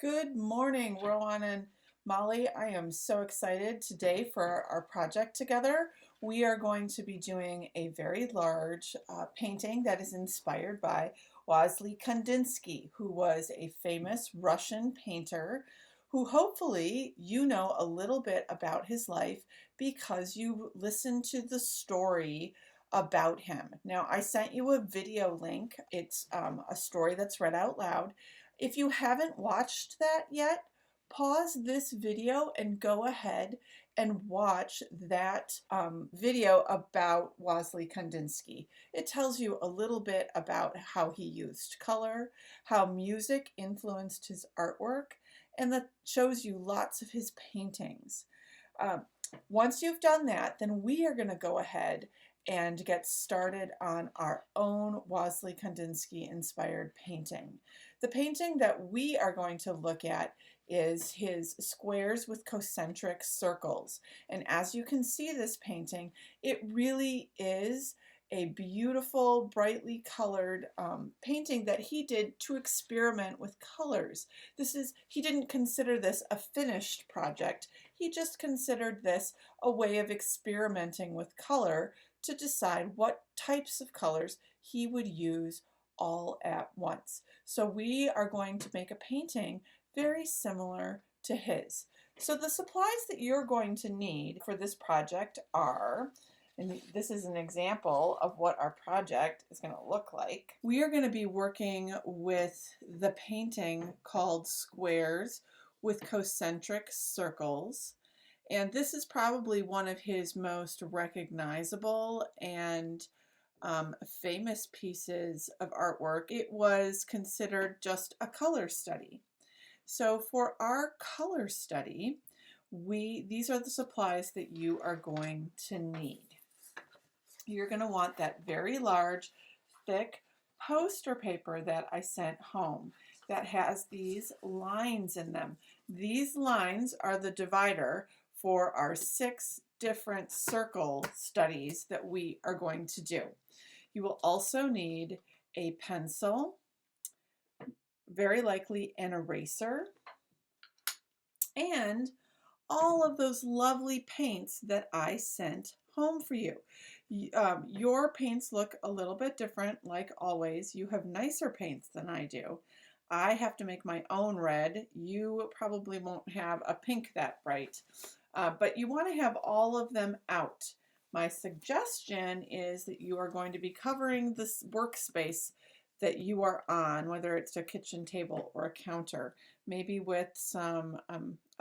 Good morning, Rowan and Molly. I am so excited today for our project together. We are going to be doing a very large painting that is inspired by Wassily Kandinsky, who was a famous Russian painter who hopefully you know a little bit about his life because you listened to the story about him. Now, I sent you a video link. It's a story that's read out loud. If you haven't watched that yet, pause this video and go ahead and watch that video about Wassily Kandinsky. It tells you a little bit about how he used color, how music influenced his artwork, and that shows you lots of his paintings. Um, Once you've done that, then we are going to go ahead and get started on our own Wassily Kandinsky inspired painting. The painting that we are going to look at is his squares with concentric circles. And as you can see this painting, it really is a beautiful, brightly colored painting that he did to experiment with colors. He didn't consider this a finished project. He just considered this a way of experimenting with color to decide what types of colors he would use all at once. So we are going to make a painting very similar to his. So the supplies that you're going to need for this project are, and this is an example of what our project is going to look like. We are going to be working with the painting called Squares with Concentric Circles. And this is probably one of his most recognizable and famous pieces of artwork. It was considered just a color study. So for our color study, these are the supplies that you are going to need. You're going to want that very large, thick poster paper that I sent home that has these lines in them. These lines are the divider for our 6 different circle studies that we are going to do. You will also need a pencil, very likely an eraser, and all of those lovely paints that I sent home for you. Your paints look a little bit different, like always. You have nicer paints than I do. I have to make my own red. You probably won't have a pink that bright, but you want to have all of them out. My suggestion is that you are going to be covering this workspace that you are on, whether it's a kitchen table or a counter, maybe with some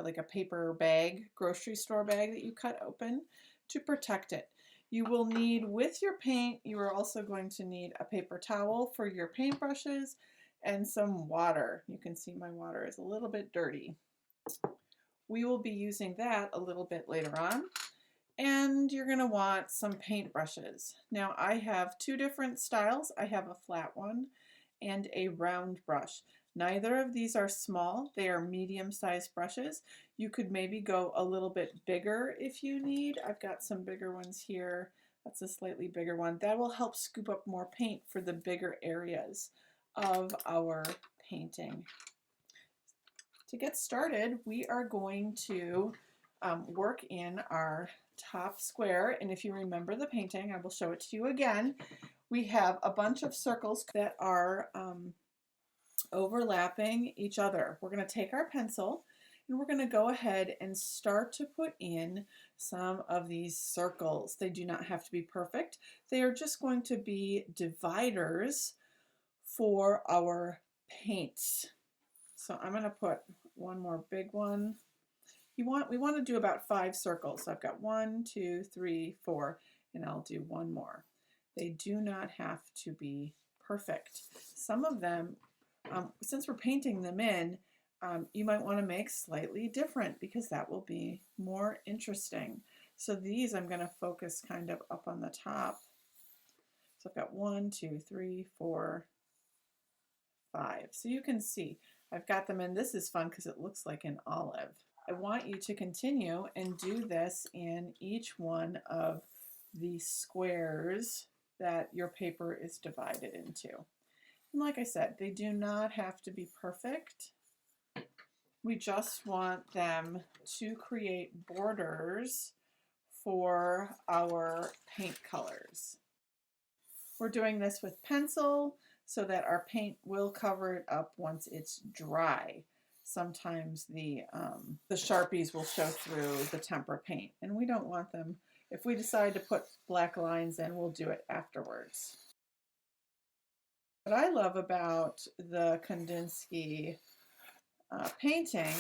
like a paper bag, grocery store bag that you cut open to protect it. You will need, with your paint, you are also going to need a paper towel for your paintbrushes and some water. You can see my water is a little bit dirty. We will be using that a little bit later on. And you're going to want some paintbrushes. Now I have 2 different styles. I have a flat one and a round brush. Neither of these are small. They are medium-sized brushes. You could maybe go a little bit bigger if you need. I've got some bigger ones here. That's a slightly bigger one. That will help scoop up more paint for the bigger areas of our painting. To get started, we are going to work in our top square, and if you remember the painting, I will show it to you again. We have a bunch of circles that are overlapping each other. We're going to take our pencil and we're going to go ahead and start to put in some of these circles. They do not have to be perfect. They are just going to be dividers for our paints. So I'm going to put one more big one. We want to do about 5 circles. So I've got 1, 2, 3, 4, and I'll do one more. They do not have to be perfect. Some of them, since we're painting them in, you might want to make slightly different because that will be more interesting. So these I'm going to focus kind of up on the top. So I've got 1, 2, 3, 4, 5. So you can see I've got them in. This is fun because it looks like an olive. I want you to continue and do this in each one of the squares that your paper is divided into. And like I said, they do not have to be perfect. We just want them to create borders for our paint colors. We're doing this with pencil so that our paint will cover it up once it's dry. Sometimes the Sharpies will show through the tempera paint, and we don't want them. If we decide to put black lines in, we'll do it afterwards. What I love about the Kandinsky painting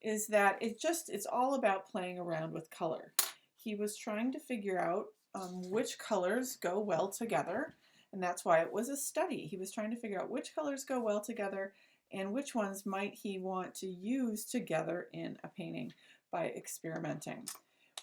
is that it's all about playing around with color. He was trying to figure out which colors go well together, and that's why it was a study. He was trying to figure out which colors go well together and which ones might he want to use together in a painting by experimenting.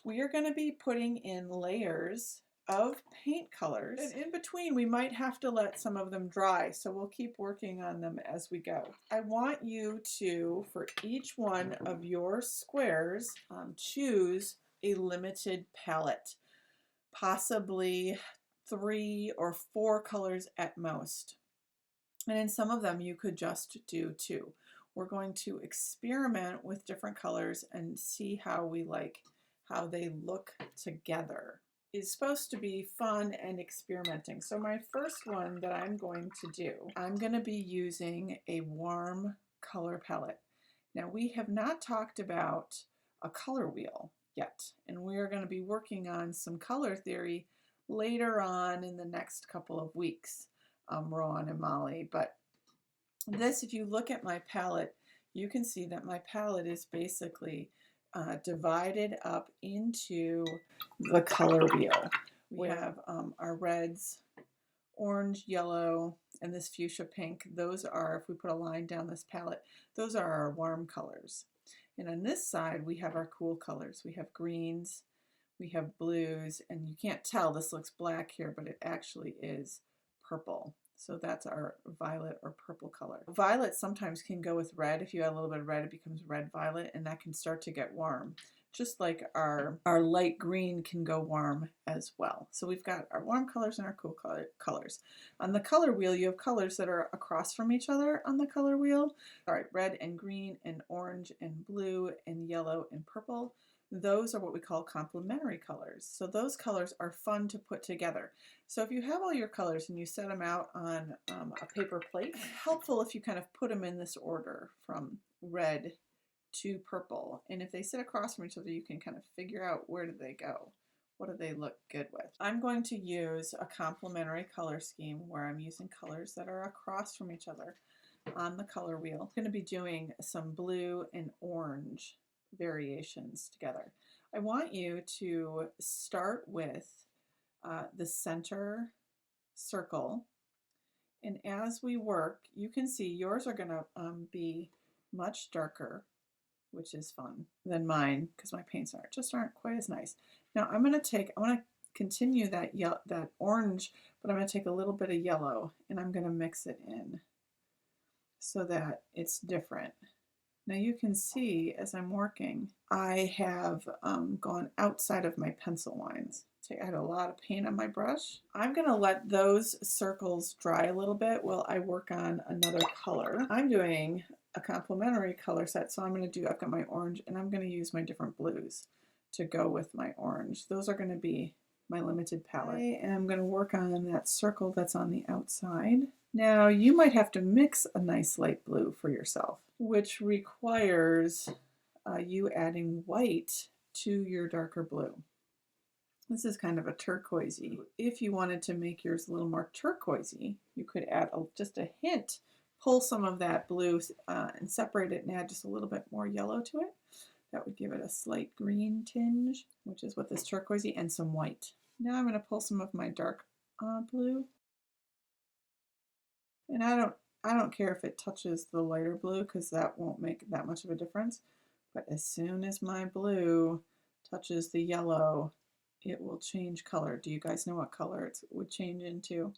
We are going to be putting in layers of paint colors, and in between we might have to let some of them dry, so we'll keep working on them as we go. I want you to, for each one of your squares, choose a limited palette, possibly 3 or 4 colors at most. And in some of them you could just do 2. We're going to experiment with different colors and see how we like how they look together. It's supposed to be fun and experimenting. So my first one that I'm going to do, I'm going to be using a warm color palette. Now we have not talked about a color wheel yet, and we are going to be working on some color theory later on in the next couple of weeks, Rowan and Molly. But this, if you look at my palette, you can see that my palette is basically divided up into the color wheel. We have our reds, orange, yellow, and this fuchsia pink. Those are, if we put a line down this palette, those are our warm colors. And on this side, we have our cool colors. We have greens, we have blues, and you can't tell, this looks black here, but it actually is purple. So that's our violet or purple color. Violet sometimes can go with red. If you add a little bit of red, it becomes red violet, and that can start to get warm. Just like our light green can go warm as well. So we've got our warm colors and our cool colors. On the color wheel, you have colors that are across from each other on the color wheel. All right, red and green and orange and blue and yellow and purple. Those are what we call complementary colors. So those colors are fun to put together. So if you have all your colors and you set them out on a paper plate, helpful if you kind of put them in this order from red to purple. And if they sit across from each other, you can kind of figure out where do they go. What do they look good with? I'm going to use a complementary color scheme where I'm using colors that are across from each other on the color wheel. I'm going to be doing some blue and orange variations together. I want you to start with the center circle, and as we work, you can see yours are going to be much darker, which is fun, than mine because my paints aren't quite as nice. Now I want to continue that orange, but I'm going to take a little bit of yellow and I'm going to mix it in so that it's different. Now you can see as I'm working, I have gone outside of my pencil lines. I had a lot of paint on my brush. I'm going to let those circles dry a little bit while I work on another color. I'm doing a complementary color set, so I've got my orange, and I'm going to use my different blues to go with my orange. Those are going to be my limited palette. Okay, and I'm going to work on that circle that's on the outside. Now you might have to mix a nice light blue for yourself, which requires you adding white to your darker blue. This is kind of a turquoisey. If you wanted to make yours a little more turquoisey, you could add just a hint, pull some of that blue and separate it and add just a little bit more yellow to it. That would give it a slight green tinge, which is what this turquoisey, and some white. Now I'm going to pull some of my dark blue. And I don't care if it touches the lighter blue because that won't make that much of a difference. But as soon as my blue touches the yellow, it will change color. Do you guys know what color it would change into?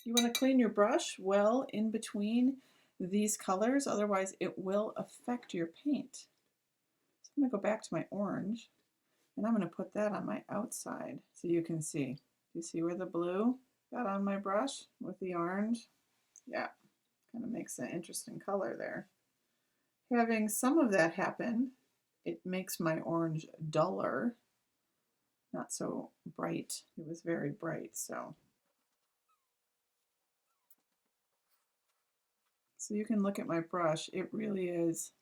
You want to clean your brush well in between these colors, otherwise it will affect your paint. So I'm going to go back to my orange and I'm going to put that on my outside so you can see. You see where the blue got on my brush with the orange? Yeah, kind of makes an interesting color there. Having some of that happen, it makes my orange duller, not so bright. It was very bright, so. So you can look at my brush, it really is,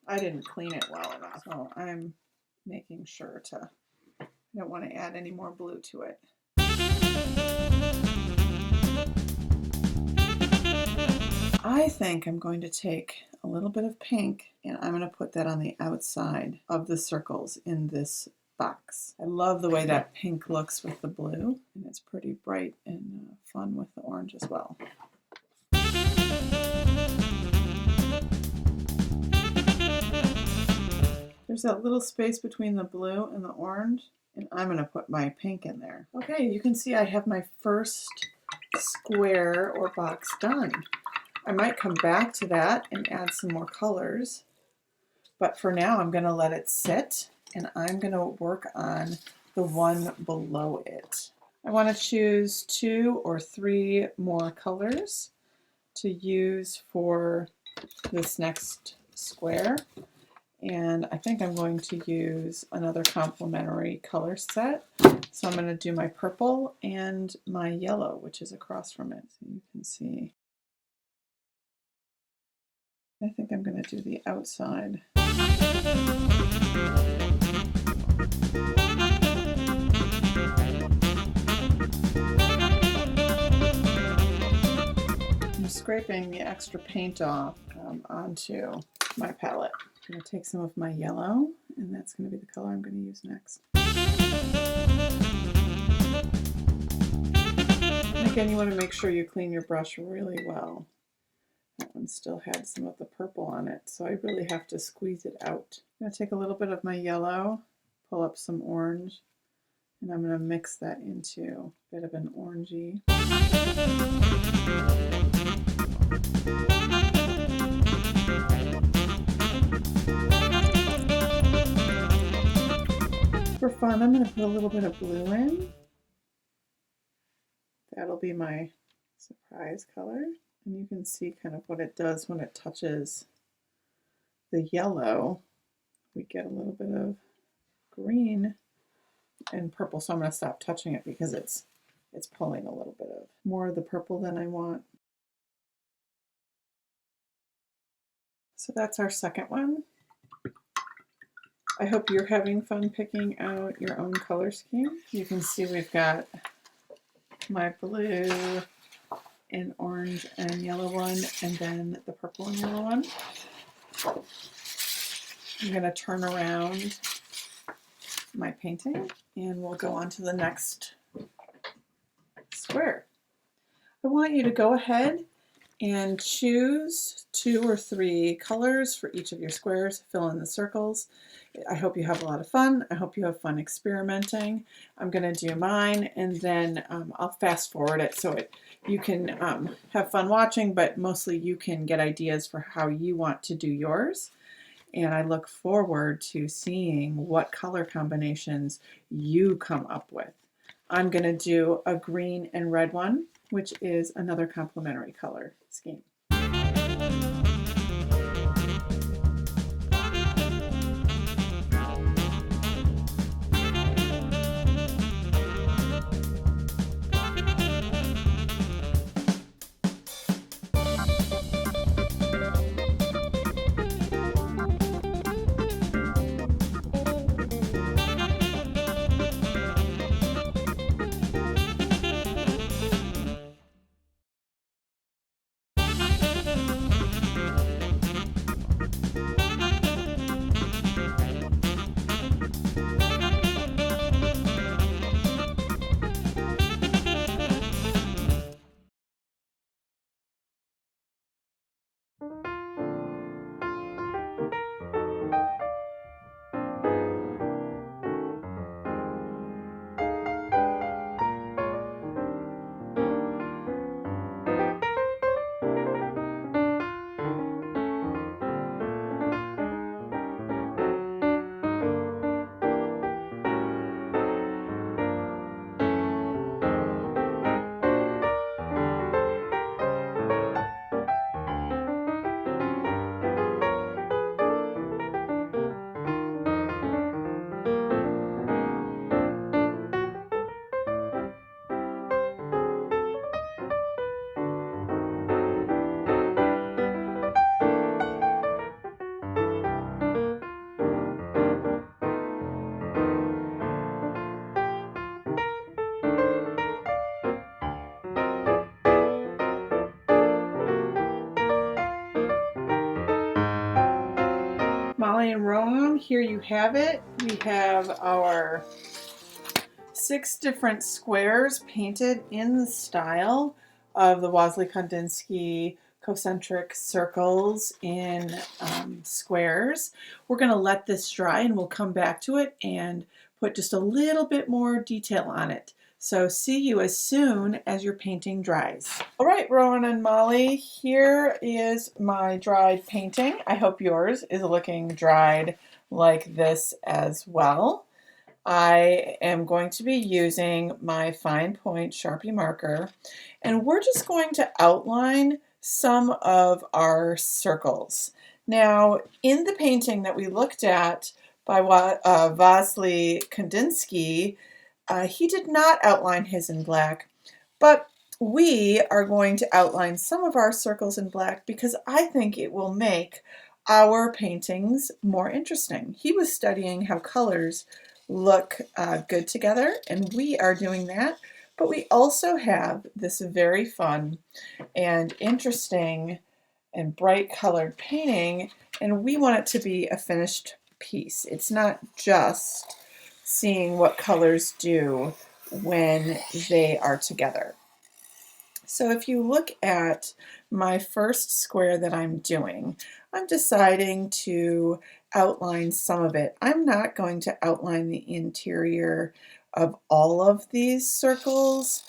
I didn't clean it well enough, so I'm making sure to, I don't want to add any more blue to it. I think I'm going to take a little bit of pink and I'm going to put that on the outside of the circles in this box. I love the way that pink looks with the blue, and it's pretty bright and fun with the orange as well. There's that little space between the blue and the orange, and I'm going to put my pink in there. Okay, you can see I have my first square or box done. I might come back to that and add some more colors, but for now I'm going to let it sit and I'm going to work on the one below it. I want to choose 2 or 3 more colors to use for this next square, and I think I'm going to use another complementary color set. So I'm going to do my purple and my yellow, which is across from it, so you can see. I think I'm going to do the outside. I'm scraping the extra paint off onto my palette. I'm going to take some of my yellow, and that's going to be the color I'm going to use next. And again, you want to make sure you clean your brush really well. That one still had some of the purple on it, so I really have to squeeze it out. I'm going to take a little bit of my yellow, pull up some orange, and I'm going to mix that into a bit of an orangey. For fun, I'm going to put a little bit of blue in. That'll be my surprise color. And you can see kind of what it does when it touches the yellow. We get a little bit of green and purple, so I'm going to stop touching it because it's pulling a little bit of more of the purple than I want. So that's our second one. I hope you're having fun picking out your own color scheme. You can see we've got my blue and orange and yellow one, and then the purple and yellow one. I'm going to turn around my painting and we'll go on to the next square. I want you to go ahead and choose 2 or 3 colors for each of your squares, fill in the circles. I hope you have a lot of fun. I hope you have fun experimenting. I'm going to do mine, and then I'll fast forward it so you can have fun watching, but mostly you can get ideas for how you want to do yours. And I look forward to seeing what color combinations you come up with. I'm going to do a green and red one, which is another complementary color scheme. Molly and Rowan, here you have it. We have our 6 different squares painted in the style of the Kandinsky concentric circles in squares. We're going to let this dry and we'll come back to it and put just a little bit more detail on it. So see you as soon as your painting dries. All right, Rowan and Molly, here is my dried painting. I hope yours is looking dried like this as well. I am going to be using my fine point Sharpie marker, and we're just going to outline some of our circles. Now, in the painting that we looked at by Vasily Kandinsky, he did not outline his in black, but we are going to outline some of our circles in black because I think it will make our paintings more interesting. He was studying how colors look good together, and we are doing that, but we also have this very fun and interesting and bright colored painting, and we want it to be a finished piece. It's not just seeing what colors do when they are together. So if you look at my first square that I'm doing, I'm deciding to outline some of it. I'm not going to outline the interior of all of these circles,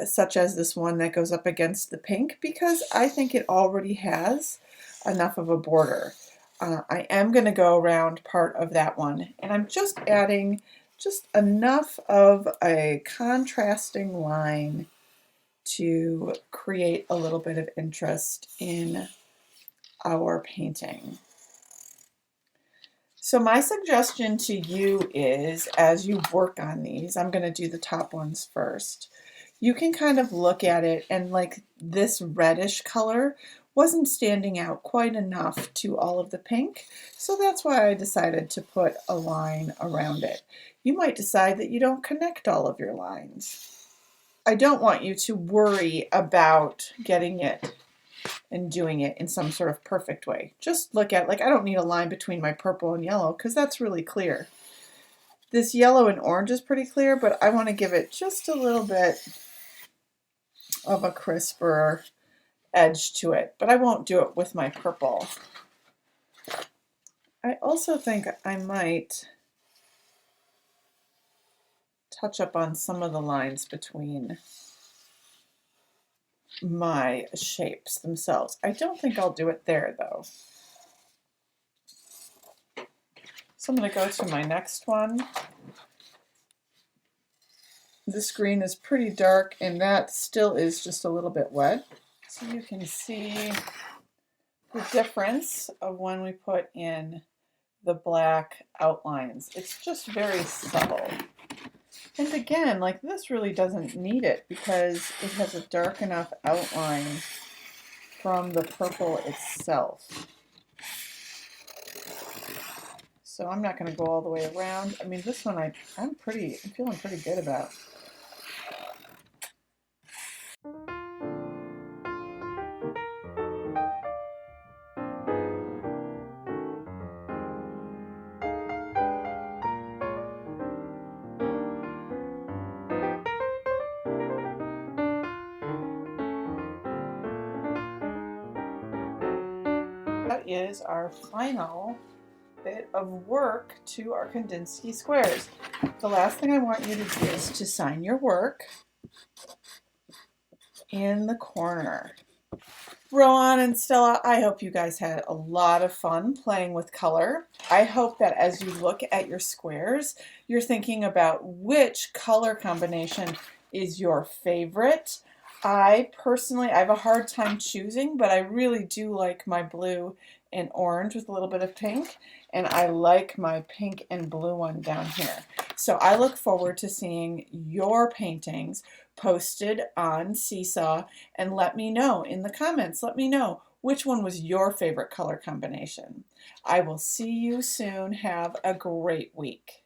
such as this one that goes up against the pink, because I think it already has enough of a border. I am going to go around part of that one, and I'm just adding just enough of a contrasting line to create a little bit of interest in our painting. So my suggestion to you is, as you work on these, I'm going to do the top ones first. You can kind of look at it, and like this reddish color wasn't standing out quite enough to all of the pink, so that's why I decided to put a line around it. You might decide that you don't connect all of your lines. I don't want you to worry about getting it and doing it in some sort of perfect way. Just look at, like, I don't need a line between my purple and yellow because that's really clear. This yellow and orange is pretty clear, but I want to give it just a little bit of a crisper edge to it, but I won't do it with my purple. I also think I might touch up on some of the lines between my shapes themselves. I don't think I'll do it there though. So I'm going to go to my next one. This green is pretty dark, and that still is just a little bit wet. So you can see the difference of when we put in the black outlines. It's just very subtle. And again, like, this really doesn't need it because it has a dark enough outline from the purple itself. So I'm not going to go all the way around. I mean, this one I'm feeling pretty good about. That is our final bit of work to our Kandinsky squares. The last thing I want you to do is to sign your work in the corner. Rowan and Stella, I hope you guys had a lot of fun playing with color. I hope that as you look at your squares, you're thinking about which color combination is your favorite. I personally, I have a hard time choosing, but I really do like my blue and orange with a little bit of pink, and I like my pink and blue one down here. So I look forward to seeing your paintings posted on Seesaw, and let me know in the comments, let me know which one was your favorite color combination. I will see you soon. Have a great week.